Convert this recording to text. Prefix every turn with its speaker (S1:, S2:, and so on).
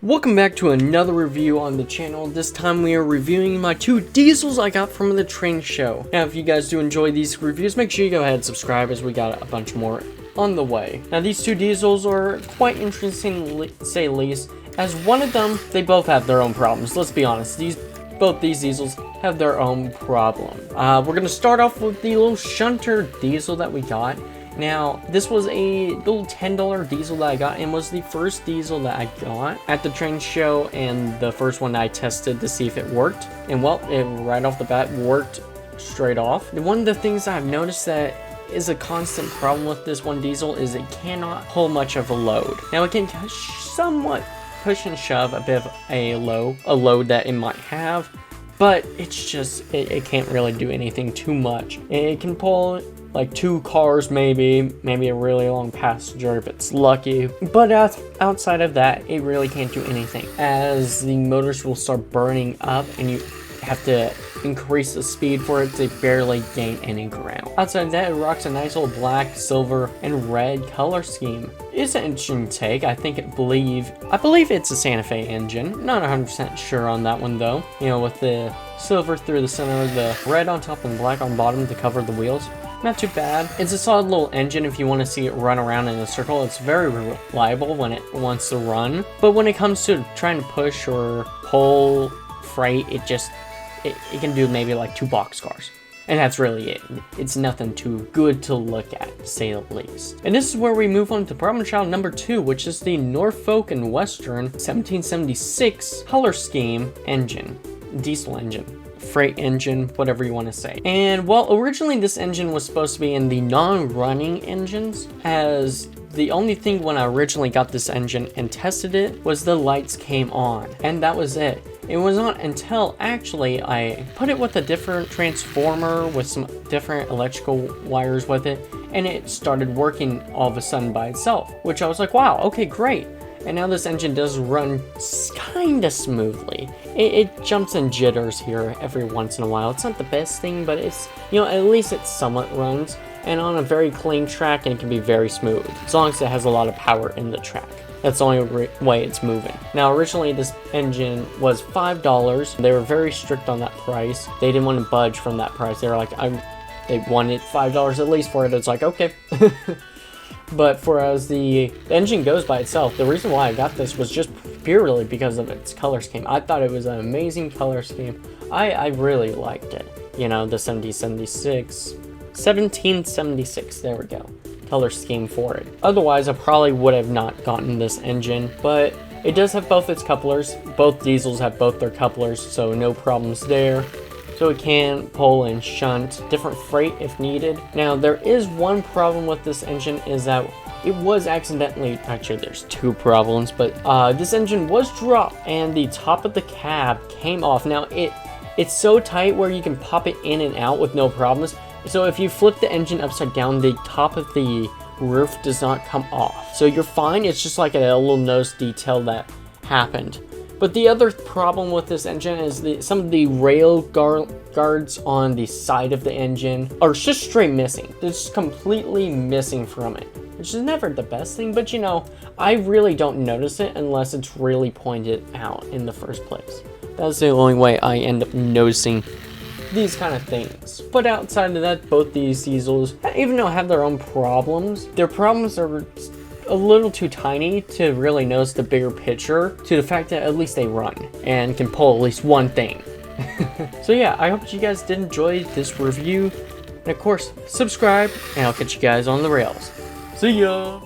S1: Welcome back to another review on the channel. This time we are reviewing my two diesels I got from the train show. Now if you guys do enjoy these reviews, make sure you go ahead and subscribe as we got a bunch more on the way. Now these two diesels are quite interesting to say least, as one of them, they both have their own problems. Let's be honest, both these diesels have their own problem. We're going to start off with the little shunter diesel that we got. Now, this was a little $10 diesel that I got and was the first diesel that I got at the train show and the first one I tested to see if it worked. And well, it right off the bat worked straight off. And one of the things I've noticed that is a constant problem with this one diesel is it cannot pull much of a load. Now, it can somewhat push and shove a bit of a load that it might have, but it's just, it can't really do anything too much. It can pull like 2 cars, maybe a really long passenger if it's lucky. But outside of that, it really can't do anything, as the motors will start burning up and you have to increase the speed for it to barely gain any ground. Outside of that, it rocks a nice old black, silver, and red color scheme. It's an interesting take. I believe it's a Santa Fe engine. Not 100% sure on that one though. You know, with the silver through the center, the red on top and black on bottom to cover the wheels. Not too bad. It's a solid little engine if you want to see it run around in a circle. It's very reliable when it wants to run. But when it comes to trying to push or pull freight, it can do maybe like 2 boxcars. And that's really it. It's nothing too good to look at, to say the least. And this is where we move on to problem child number 2, which is the Norfolk and Western 1776 color scheme engine. Diesel engine. Freight engine, whatever you want to say. And well, originally this engine was supposed to be in the non-running engines, as the only thing when I originally got this engine and tested it was the lights came on, and that was it. It was not until actually I put it with a different transformer with some different electrical wires with it, and it started working all of a sudden by itself, which I was like, wow, okay, great. And now this engine does run kinda smoothly. It jumps and jitters here every once in a while. It's not the best thing, but it's, you know, at least it somewhat runs. And on a very clean track, and it can be very smooth, as long as it has a lot of power in the track. That's the only way it's moving. Now, originally this engine was $5. They were very strict on that price. They didn't want to budge from that price. They were like, they wanted $5 at least for it. It's like, okay. But for as the engine goes by itself, the reason why I got this was just purely because of its color scheme. I thought it was an amazing color scheme. I really liked it. You know, the 1776, there we go. Color scheme for it. Otherwise, I probably would have not gotten this engine, but it does have both its couplers. Both diesels have both their couplers, so no problems there. So it can pull and shunt different freight if needed. Now, there is one problem with this engine, is that it was accidentally, actually there's 2 problems, but this engine was dropped and the top of the cab came off. Now, it's so tight where you can pop it in and out with no problems. So if you flip the engine upside down, the top of the roof does not come off. So you're fine. It's just like a little nose detail that happened. But the other problem with this engine is some of the rail guards on the side of the engine are just straight missing. They're just completely missing from it, which is never the best thing, but you know, I really don't notice it unless it's really pointed out in the first place. That's the only way I end up noticing these kind of things. But outside of that, both these diesels, even though have their own problems, their problems are a little too tiny to really notice the bigger picture, to the fact that at least they run and can pull at least one thing. So yeah, I hope you guys did enjoy this review, and of course subscribe, and I'll catch you guys on the rails. See ya.